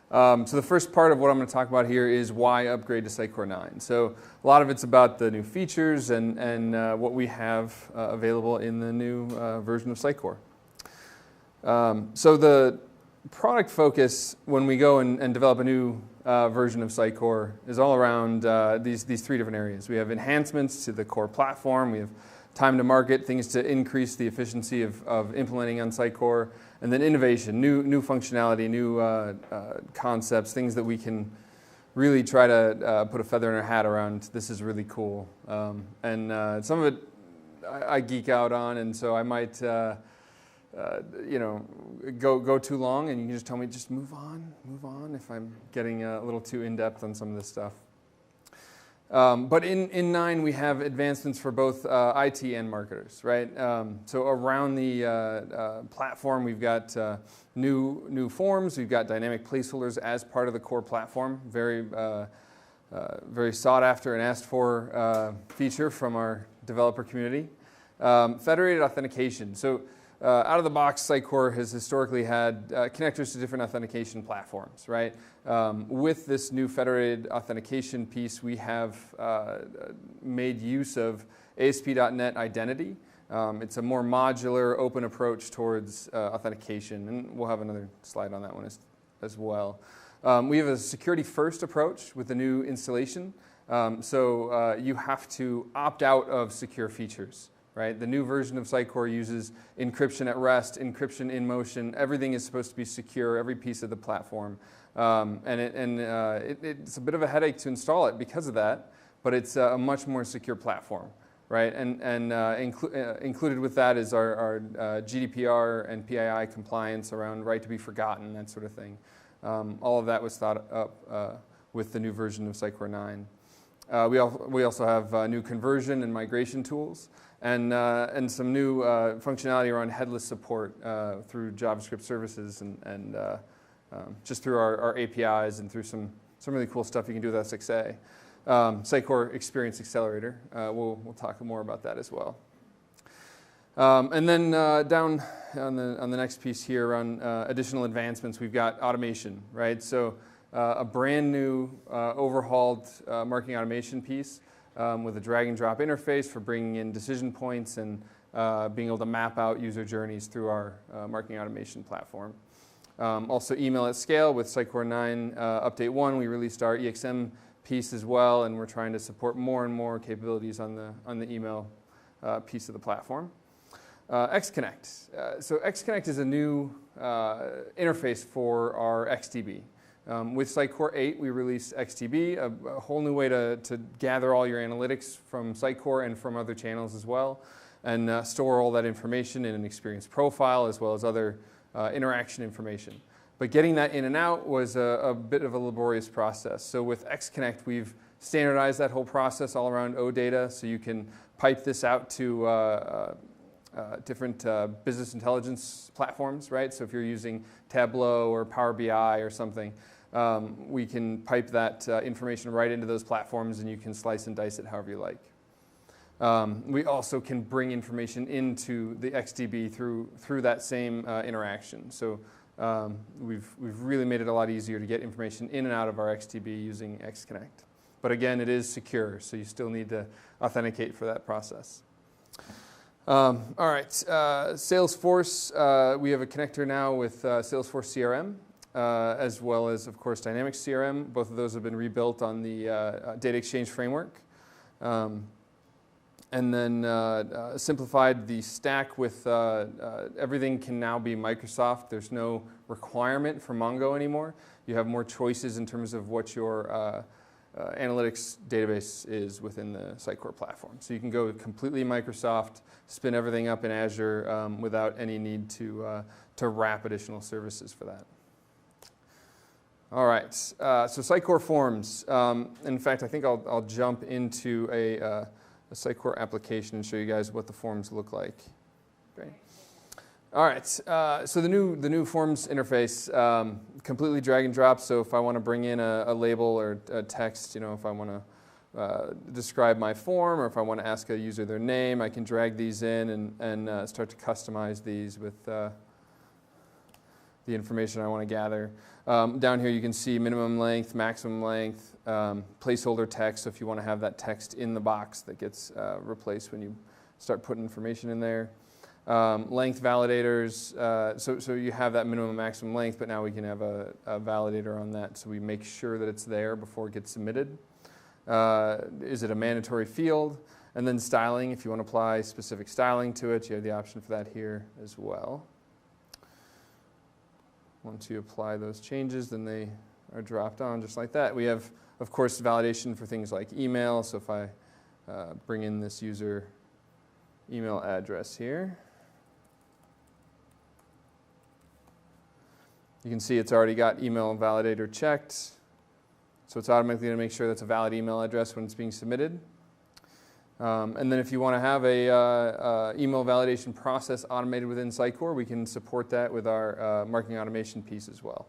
So the first part of what I'm going to talk about here is why upgrade to Sitecore 9. So a lot of it's about the new features and what we have available in the new version of Sitecore. So the product focus when we go and develop a new version of Sitecore is all around these three different areas. We have enhancements to the core platform. We have time to market, things to increase the efficiency of implementing on Sitecore, and then innovation, new functionality, new concepts, things that we can really try to put a feather in our hat around. This is really cool. And some of it I geek out on, and so I might go too long, and you can just tell me, just move on if I'm getting a little too in-depth on some of this stuff. But in 9, we have advancements for both IT and marketers, right? So around the platform, we've got new forms. We've got dynamic placeholders as part of the core platform. Very sought after and asked for feature from our developer community. Federated authentication. So out of the box, Sitecore has historically had connectors to different authentication platforms, right? With this new federated authentication piece, we have made use of ASP.NET Identity. It's a more modular, open approach towards authentication, and we'll have another slide on that one as well. We have a security-first approach with the new installation, so you have to opt out of secure features. Right? The new version of Sitecore uses encryption at rest, encryption in motion. Everything is supposed to be secure, every piece of the platform. It's a bit of a headache to install it because of that, but it's a much more secure platform. Right? Included with that is our GDPR and PII compliance around right to be forgotten, that sort of thing. All of that was thought up with the new version of Sitecore 9. We also have new conversion and migration tools, and some new functionality around headless support through JavaScript services and just through our APIs and through some really cool stuff you can do with SXA. Sitecore Experience Accelerator. We'll talk more about that as well. And then down on the next piece here around additional advancements, we've got automation, right? So a brand new overhauled marketing automation piece with a drag and drop interface for bringing in decision points and being able to map out user journeys through our marketing automation platform. Also email at scale with Sitecore 9 Update 1. We released our EXM piece as well, and we're trying to support more and more capabilities on the email piece of the platform. XConnect. So XConnect is a new interface for our XDB. With Sitecore 8, we released XDB, a whole new way to gather all your analytics from Sitecore and from other channels as well, and store all that information in an experience profile as well as other interaction information. But getting that in and out was a bit of a laborious process. So with XConnect, we've standardized that whole process all around OData, so you can pipe this out to different business intelligence platforms, right? So if you're using Tableau or Power BI or something, we can pipe that information right into those platforms, and you can slice and dice it however you like. We also can bring information into the XDB through that same interaction. So we've really made it a lot easier to get information in and out of our XDB using XConnect. But again, it is secure, so you still need to authenticate for that process. All right, Salesforce, we have a connector now with Salesforce CRM, as well as, of course, Dynamics CRM. Both of those have been rebuilt on the data exchange framework. And then simplified the stack with everything can now be Microsoft. There's no requirement for Mongo anymore. You have more choices in terms of what your analytics database is within the Sitecore platform. So you can go completely Microsoft, spin everything up in Azure without any need to wrap additional services for that. All right, so Sitecore Forms. In fact, I think I'll jump into a Sitecore application and show you guys what the forms look like. Great. All right, so the new forms interface, completely drag and drop. So if I want to bring in a label or a text, if I want to describe my form, or if I want to ask a user their name, I can drag these in and start to customize these with the information I want to gather. Down here you can see minimum length, maximum length, placeholder text, so if you want to have that text in the box that gets replaced when you start putting information in there. Length validators, so you have that minimum and maximum length, but now we can have a validator on that, so we make sure that it's there before it gets submitted. Is it a mandatory field? And then styling, if you want to apply specific styling to it, you have the option for that here as well. Once you apply those changes, then they are dropped on just like that. We have, of course, validation for things like email, so if I bring in this user email address here, you can see it's already got email validator checked. So it's automatically going to make sure that's a valid email address when it's being submitted. And then if you want to have a email validation process automated within Sitecore, we can support that with our marketing automation piece as well.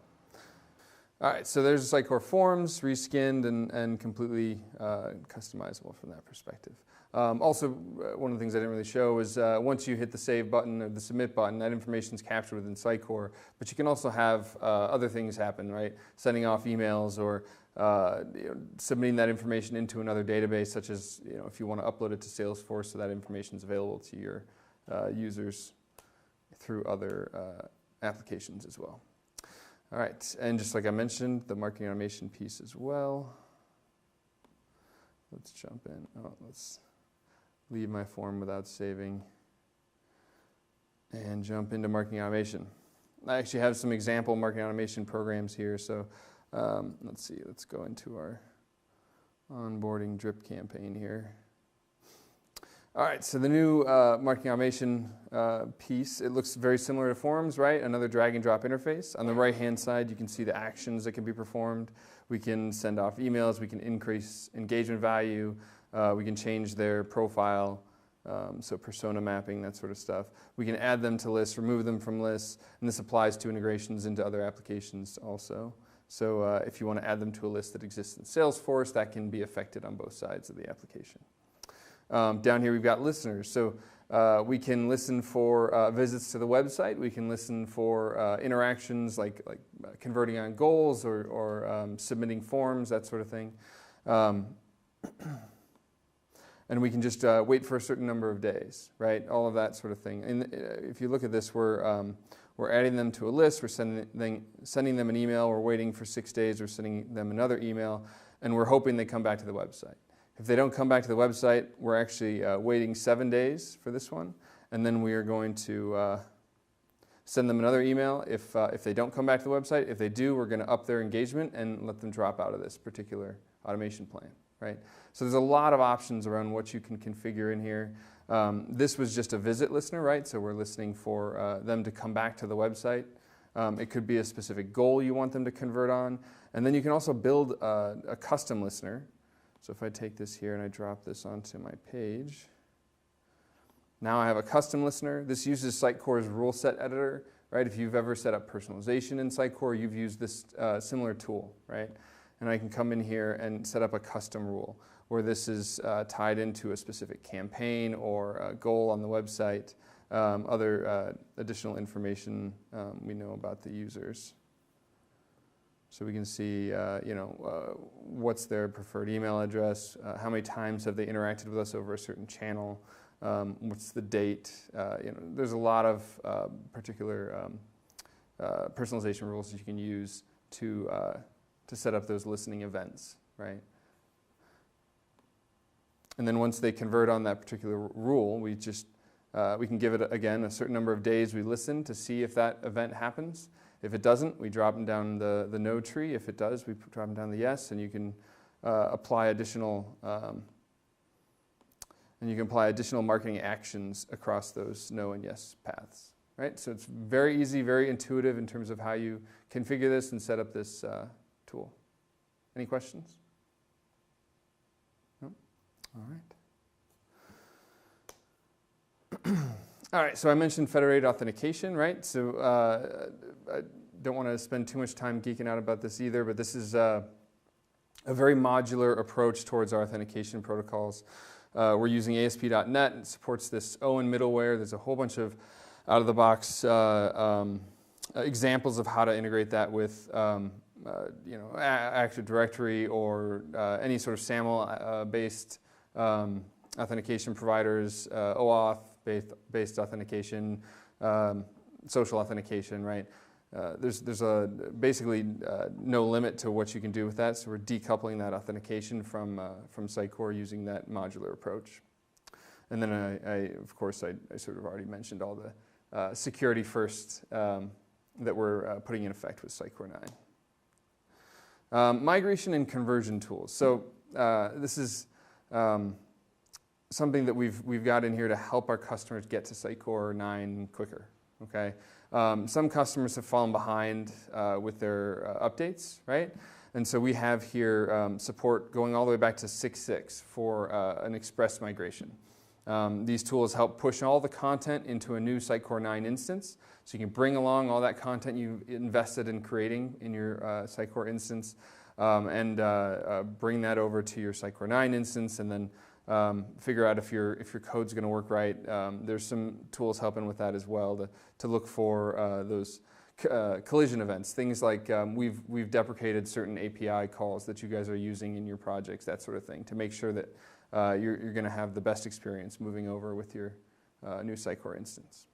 All right, so there's the Sitecore forms, reskinned and completely customizable from that perspective. Also, one of the things I didn't really show is once you hit the save button or the submit button, that information is captured within Sitecore, but you can also have other things happen, right? Sending off emails or submitting that information into another database, such as if you want to upload it to Salesforce so that information is available to your users through other applications as well. All right, and just like I mentioned, the marketing automation piece as well. Let's jump in. Let's leave my form without saving and jump into marketing automation. I actually have some example marketing automation programs here, so let's see, let's go into our onboarding drip campaign here. All right, so the new marketing automation piece, it looks very similar to forms, right? Another drag and drop interface. On the right-hand side, you can see the actions that can be performed. We can send off emails, we can increase engagement value, we can change their profile, so persona mapping, that sort of stuff. We can add them to lists, remove them from lists, and this applies to integrations into other applications also. So if you want to add them to a list that exists in Salesforce, that can be affected on both sides of the application. Down here we've got listeners. So we can listen for visits to the website. We can listen for interactions like converting on goals or submitting forms, that sort of thing. And we can just wait for a certain number of days, right? All of that sort of thing. And if you look at this, we're adding them to a list. We're sending them an email. We're waiting for 6 days. We're sending them another email. And we're hoping they come back to the website. If they don't come back to the website, we're actually waiting 7 days for this one. And then we are going to send them another email if they don't come back to the website. If they do, we're going to up their engagement and let them drop out of this particular automation plan, right? So there's a lot of options around what you can configure in here. This was just a visit listener, right? So we're listening for them to come back to the website. It could be a specific goal you want them to convert on. And then you can also build a custom listener. So if I take this here and I drop this onto my page, now I have a custom listener. This uses Sitecore's rule set editor, right? If you've ever set up personalization in Sitecore, you've used this similar tool, right? And I can come in here and set up a custom rule where this is tied into a specific campaign or a goal on the website, other additional information we know about the users. So we can see, what's their preferred email address, how many times have they interacted with us over a certain channel, what's the date. There's a lot of particular personalization rules that you can use to set up those listening events, right? And then once they convert on that particular rule, we can give it, again, a certain number of days we listen to see if that event happens. If it doesn't, we drop them down the no tree. If it does, we drop them down the yes, and you can apply additional marketing actions across those no and yes paths, right? So it's very easy, very intuitive in terms of how you configure this and set up this tool. Any questions? No? All right. All right, so I mentioned federated authentication, right? So I don't want to spend too much time geeking out about this either, but this is a very modular approach towards our authentication protocols. We're using ASP.NET. It supports this Owen middleware. There's a whole bunch of out-of-the-box examples of how to integrate that with Active Directory or any sort of SAML-based authentication providers, OAuth-based authentication, social authentication, right? There's basically no limit to what you can do with that, so we're decoupling that authentication from Sitecore using that modular approach. And then of course, I sort of already mentioned all the security first that we're putting in effect with Sitecore 9. Migration and conversion tools. So this is something that we've got in here to help our customers get to Sitecore 9 quicker. Okay, some customers have fallen behind with their updates, right? And so we have here support going all the way back to 6.6 for an express migration. These tools help push all the content into a new Sitecore 9 instance, so you can bring along all that content you invested in creating in your Sitecore instance and bring that over to your Sitecore 9 instance, and then figure out if your code's going to work right. There's some tools helping with that as well to look for those collision events. Things like we've deprecated certain API calls that you guys are using in your projects, that sort of thing, to make sure that you're going to have the best experience moving over with your new Sitecore instance.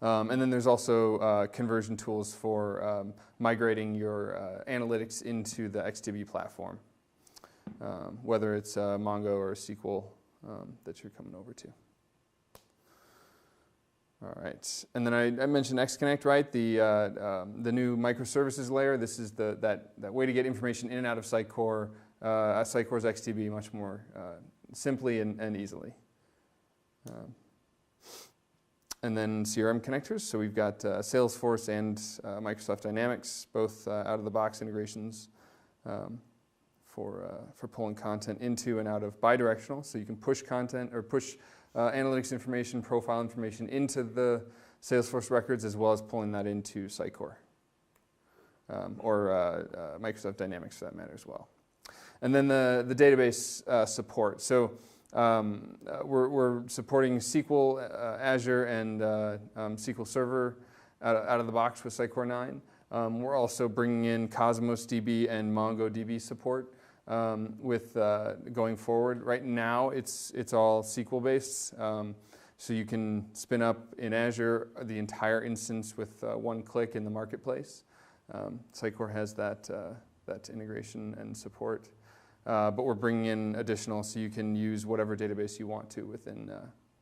And then there's also conversion tools for migrating your analytics into the XDB platform, whether it's Mongo or SQL that you're coming over to. All right, and then I mentioned XConnect, right? The new microservices layer. This is that way to get information in and out of Sitecore, Sitecore's XDB, much more simply and easily. And then CRM connectors. So we've got Salesforce and Microsoft Dynamics, both out-of-the-box integrations for pulling content into and out of bidirectional. So you can push content or push analytics information, profile information into the Salesforce records, as well as pulling that into Sitecore or Microsoft Dynamics for that matter as well. And then the database support. So we're supporting SQL, Azure, and SQL Server out of the box with Sitecore 9. We're also bringing in Cosmos DB and MongoDB support with going forward. Right now, it's all SQL based, so you can spin up in Azure the entire instance with one click in the marketplace. Sitecore has that integration and support. But we're bringing in additional, so you can use whatever database you want to within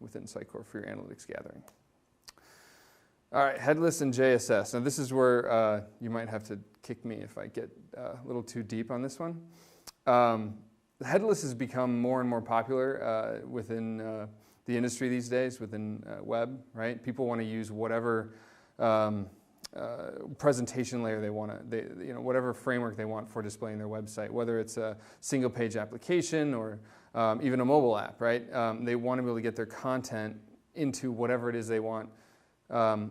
Sitecore for your analytics gathering. All right, headless and JSS. Now this is where you might have to kick me if I get a little too deep on this one. Headless has become more and more popular within the industry these days, within web, right? People want to use whatever presentation layer they want to, whatever framework they want for displaying their website, whether it's a single page application or even a mobile app, right? They want to be able to get their content into whatever it is they want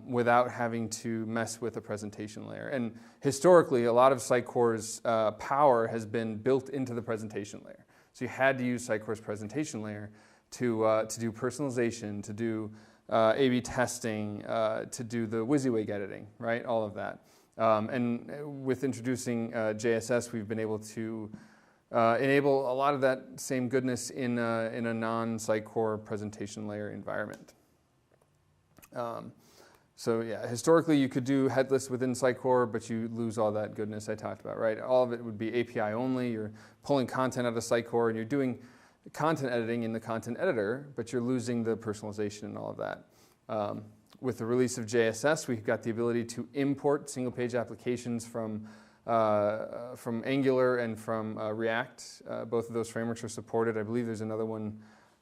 without having to mess with a presentation layer. And historically, a lot of Sitecore's power has been built into the presentation layer. So you had to use Sitecore's presentation layer to do personalization, to do A/B testing, to do the WYSIWYG editing, right? All of that. And with introducing JSS, we've been able to enable a lot of that same goodness in a non-Sitecore presentation layer environment. So yeah, historically you could do headless within Sitecore, but you lose all that goodness I talked about, right? All of it would be API only. You're pulling content out of Sitecore and you're doing content editing in the content editor, but you're losing the personalization and all of that. With the release of JSS, we've got the ability to import single page applications from Angular and from React. Both of those frameworks are supported. I believe there's another one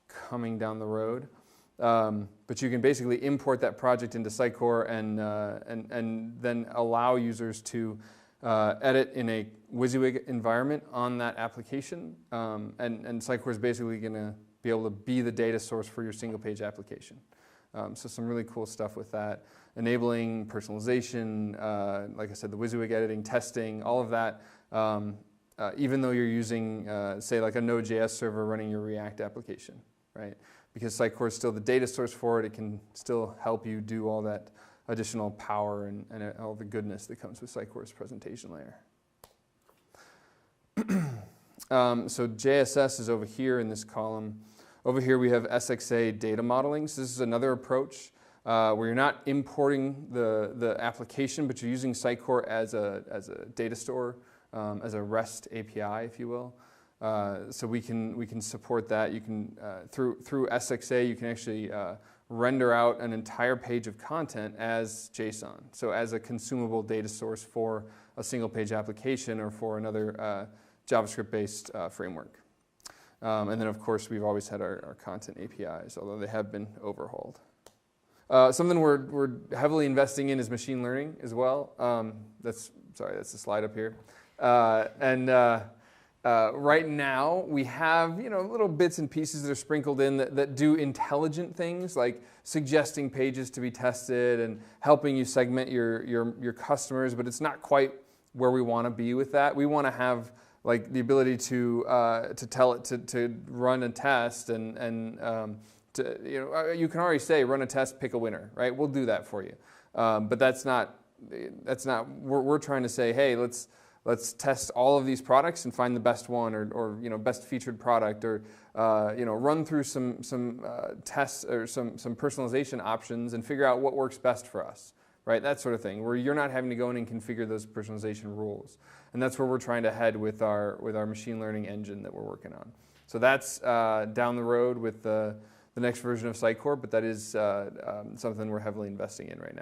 coming down the road. But you can basically import that project into Sitecore and then allow users to edit in a WYSIWYG environment on that application. And Sitecore is basically going to be able to be the data source for your single page application. So some really cool stuff with that. Enabling personalization, like I said, the WYSIWYG editing, testing, all of that. Even though you're using, say, like a Node.js server running your React application, right? Because Sitecore is still the data source for it, it can still help you do all that additional power and all the goodness that comes with Sitecore's presentation layer. So JSS is over here in this column. Over here we have SXA data modeling. So this is another approach where you're not importing the application, but you're using Sitecore as a data store, as a REST API, if you will. So we can support that. You can through SXA you can actually render out an entire page of content as JSON. So as a consumable data source for a single page application or for another JavaScript-based framework. And then, of course, we've always had our content APIs, although they have been overhauled. Something we're heavily investing in is machine learning as well. That's the slide up here. Right now, we have little bits and pieces that are sprinkled in that do intelligent things, like suggesting pages to be tested and helping you segment your customers. But it's not quite where we want to be with that. We want to have like the ability to tell it to run a test and you can already say run a test, pick a winner, right? We'll do that for you, but that's not. We're trying to say, hey, let's test all of these products and find the best one or best featured product or run through some tests or some personalization options and figure out what works best for us. Right, that sort of thing, where you're not having to go in and configure those personalization rules, and that's where we're trying to head with our machine learning engine that we're working on. So that's down the road with the next version of Sitecore, but that is something we're heavily investing in right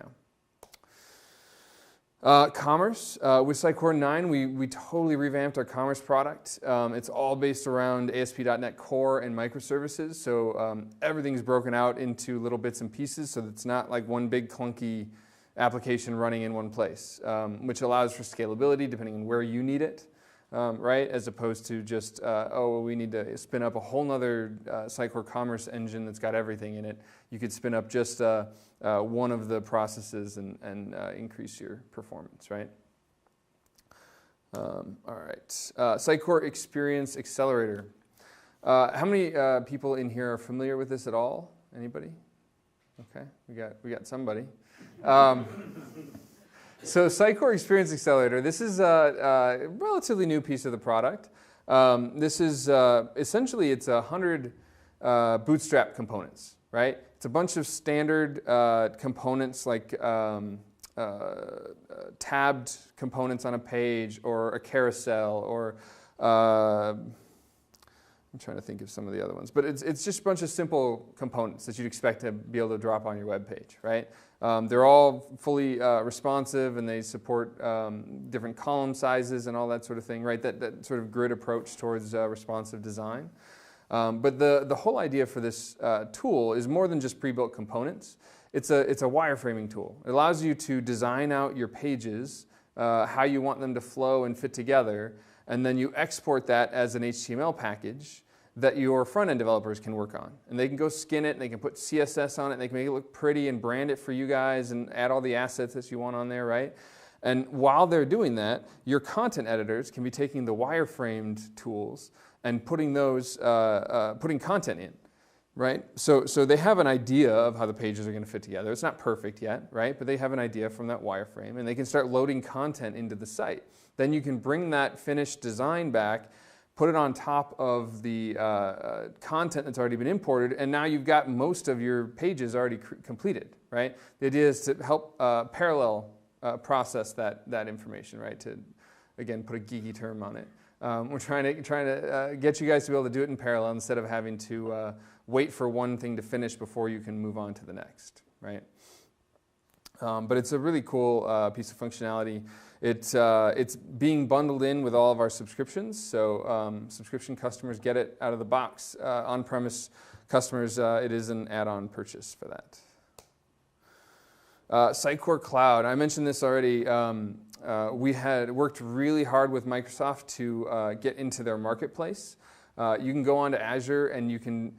now. Commerce with Sitecore 9, we totally revamped our commerce product. It's all based around ASP.NET Core and microservices. So everything's broken out into little bits and pieces, so it's not like one big clunky application running in one place, which allows for scalability depending on where you need it, right? As opposed to just, we need to spin up a whole nother Sitecore commerce engine that's got everything in it. You could spin up just one of the processes and increase your performance, right? All right, Sitecore Experience Accelerator. How many people in here are familiar with this at all? Anybody? Okay, we got somebody. So Sitecore Experience Accelerator, this is a relatively new piece of the product. This is essentially it's 100 bootstrap components, right? It's a bunch of standard components like tabbed components on a page or a carousel or I'm trying to think of some of the other ones, but it's just a bunch of simple components that you'd expect to be able to drop on your web page, right? They're all fully responsive and they support different column sizes and all that sort of thing, right? That sort of grid approach towards responsive design. But the whole idea for this tool is more than just pre-built components. It's a wireframing tool. It allows you to design out your pages, how you want them to flow and fit together, and then you export that as an HTML package that your front-end developers can work on. And they can go skin it, and they can put CSS on it, and they can make it look pretty and brand it for you guys and add all the assets that you want on there, right? And while they're doing that, your content editors can be taking the wireframed tools and putting those, putting content in, right? So they have an idea of how the pages are going to fit together. It's not perfect yet, right? But they have an idea from that wireframe, and they can start loading content into the site. Then you can bring that finished design back, put it on top of the content that's already been imported, and now you've got most of your pages already completed, right? The idea is to help parallel process that information, right? To, again, put a geeky term on it. We're trying to get you guys to be able to do it in parallel instead of having to wait for one thing to finish before you can move on to the next, right? But it's a really cool piece of functionality. It's being bundled in with all of our subscriptions, so subscription customers get it out of the box. On-premise customers, it is an add-on purchase for that. Sitecore Cloud, I mentioned this already. We had worked really hard with Microsoft to get into their marketplace. You can go onto Azure and you can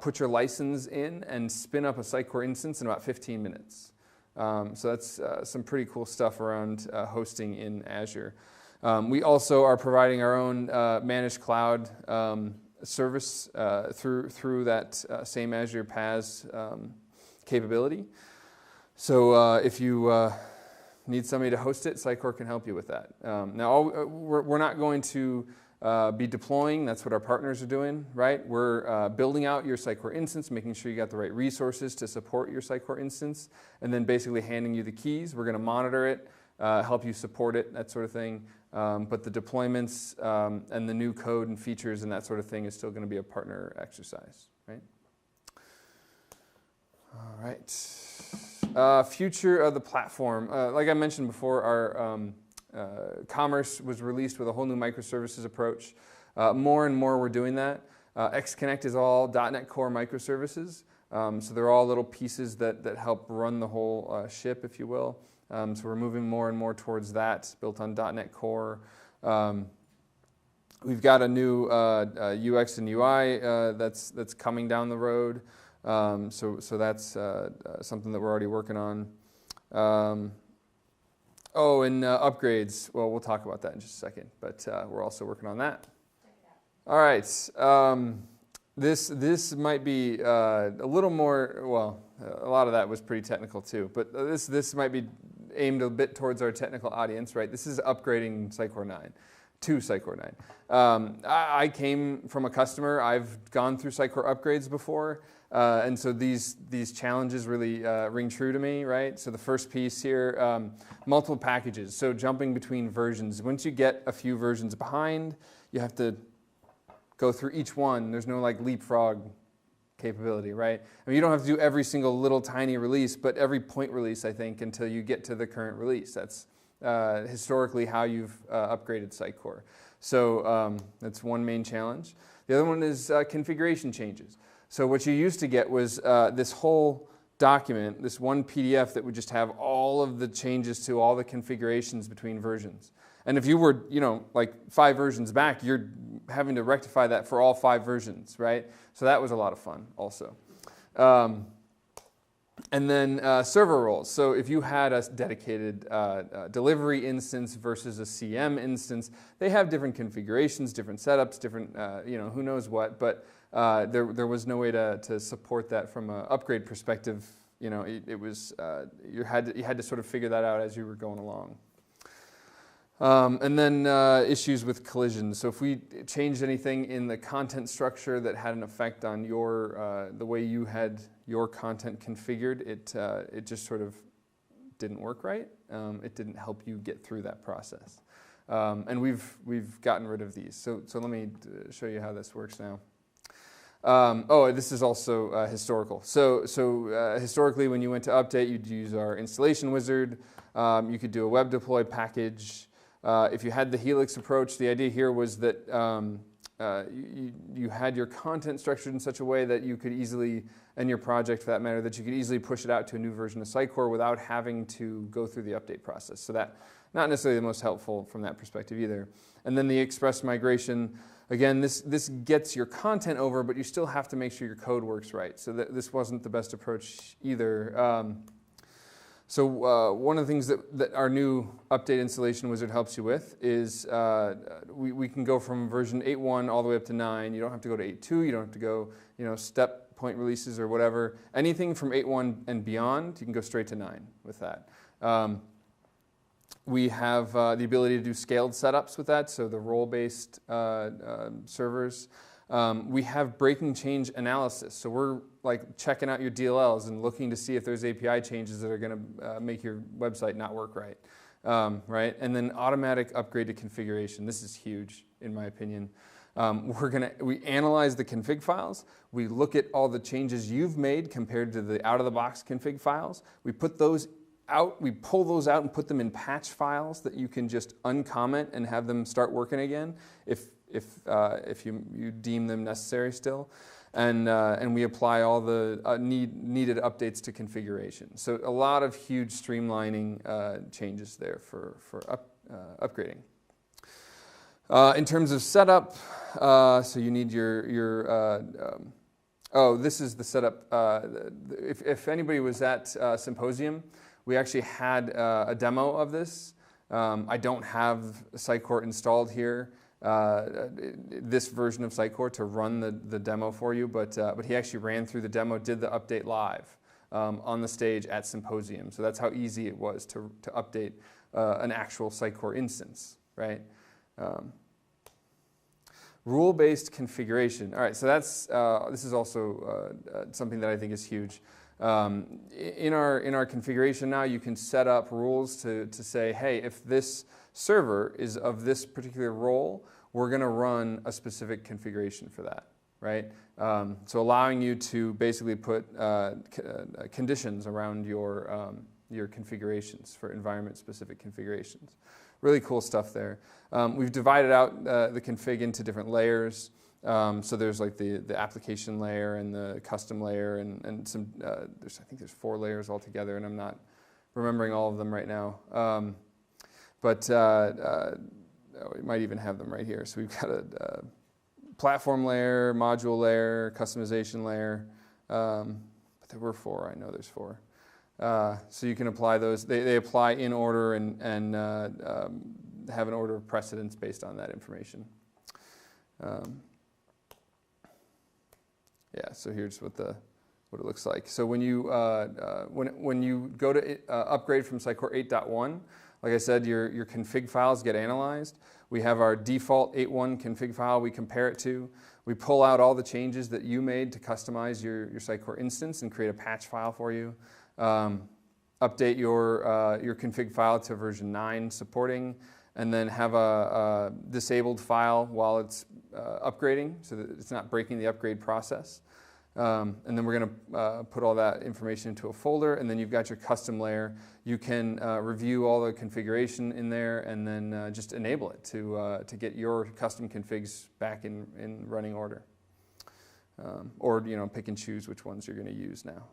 put your license in and spin up a Sitecore instance in about 15 minutes. So that's some pretty cool stuff around hosting in Azure. We also are providing our own managed cloud service through that same Azure PaaS capability. So if you need somebody to host it, Sitecore can help you with that. Now, we're not going to be deploying. That's what our partners are doing, right? We're building out your Sitecore instance, making sure you got the right resources to support your Sitecore instance, and then basically handing you the keys. We're going to monitor it, help you support it, that sort of thing. But the deployments and the new code and features and that sort of thing is still going to be a partner exercise, right? All right. Future of the platform. Like I mentioned before, our Commerce was released with a whole new microservices approach. More and more we're doing that. XConnect is all .NET Core microservices. So they're all little pieces that help run the whole ship, if you will. So we're moving more and more towards that, built on .NET Core. We've got a new UX and UI that's coming down the road. So that's something that we're already working on. Oh, and upgrades. Well, we'll talk about that in just a second, but we're also working on that. All right. This might be a little more, well, a lot of that was pretty technical too, but this might be aimed a bit towards our technical audience, right? This is upgrading Sitecore 9 to Sitecore 9. I came from a customer. I've gone through Sitecore upgrades before. And so these challenges really ring true to me, right? So the first piece here, multiple packages. So jumping between versions. Once you get a few versions behind, you have to go through each one. There's no like leapfrog capability, right? I mean, you don't have to do every single little tiny release, but every point release, I think, until you get to the current release. That's historically how you've upgraded Sitecore. So that's one main challenge. The other one is configuration changes. So what you used to get was this whole document, this one PDF that would just have all of the changes to all the configurations between versions. And if you were, like 5 versions back, you're having to rectify that for all 5 versions, right? So that was a lot of fun also. And then server roles. So if you had a dedicated delivery instance versus a CM instance, they have different configurations, different setups, different, who knows what. But there was no way to support that from an upgrade perspective. It was you had to sort of figure that out as you were going along. And then issues with collisions. So if we changed anything in the content structure that had an effect on the way you had your content configured, it just sort of didn't work right. It didn't help you get through that process. And we've gotten rid of these. So let me show you how this works now. This is also historical. So historically, when you went to update, you'd use our installation wizard. You could do a web deploy package. If you had the Helix approach, the idea here was that you had your content structured in such a way that you could easily, and your project for that matter, that you could easily push it out to a new version of Sitecore without having to go through the update process. So that, not necessarily the most helpful from that perspective either. And then the express migration, again, this gets your content over, but you still have to make sure your code works right. So this wasn't the best approach either. So one of the things that our new update installation wizard helps you with is we can go from version 8.1 all the way up to 9. You don't have to go to 8.2. You don't have to go step point releases or whatever. Anything from 8.1 and beyond, you can go straight to 9 with that. We have the ability to do scaled setups with that, so the role-based servers. We have breaking change analysis, so we're like checking out your DLLs and looking to see if there's API changes that are going to make your website not work right, right? And then automatic upgrade to configuration. This is huge, in my opinion. We analyze the config files. We look at all the changes you've made compared to the out-of-the-box config files. We put those out. We pull those out and put them in patch files that you can just uncomment and have them start working again if you deem them necessary still. And we apply all the needed updates to configuration. So a lot of huge streamlining changes there for upgrading. In terms of setup, so you need this is the setup. If anybody was at Symposium, we actually had a demo of this. I don't have Sitecore installed here. This version of Sitecore to run the demo for you, but he actually ran through the demo, did the update live. on the stage at Symposium. So that's how easy it was to update an actual Sitecore instance, right? Rule-based configuration. All right, so that's this is also something that I think is huge. In our configuration now, you can set up rules to say, hey, if this server is of this particular role, we're going to run a specific configuration for that, right? So allowing you to basically put conditions around your configurations for environment-specific configurations. Really cool stuff there. We've divided out the config into different layers. So there's like the application layer and the custom layer and some, I think there's 4 layers altogether, and I'm not remembering all of them right now. We might even have them right here. So we've got a platform layer, module layer, customization layer. But there were 4, I know there's 4. So you can apply those. They apply in order and have an order of precedence based on that information. Yeah, so here's what it looks like. So when you when you go to upgrade from Sitecore 8.1, like I said, your config files get analyzed. We have our default 8.1 config file we compare it to. We pull out all the changes that you made to customize your Sitecore instance and create a patch file for you. Update your config file to version 9 supporting, and then have a disabled file while it's upgrading so that it's not breaking the upgrade process. And then we're going to put all that information into a folder, and then you've got your custom layer. You can review all the configuration in there and then just enable it to get your custom configs back in running order. Or pick and choose which ones you're going to use now.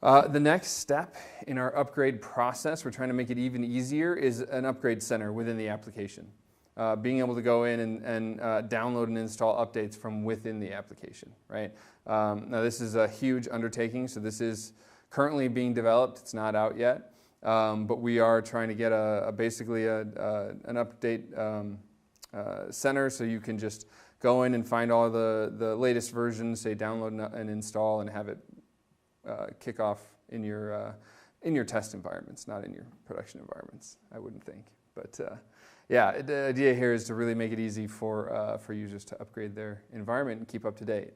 The next step in our upgrade process, we're trying to make it even easier, is an upgrade center within the application. Being able to go in and download and install updates from within the application, right? Now this is a huge undertaking, so this is currently being developed. It's not out yet, but we are trying to get basically an update center, so you can just go in and find all the latest versions, say download and install, and have it kick off in your test environments, not in your production environments, I wouldn't think. But yeah, the idea here is to really make it easy for users to upgrade their environment and keep up to date.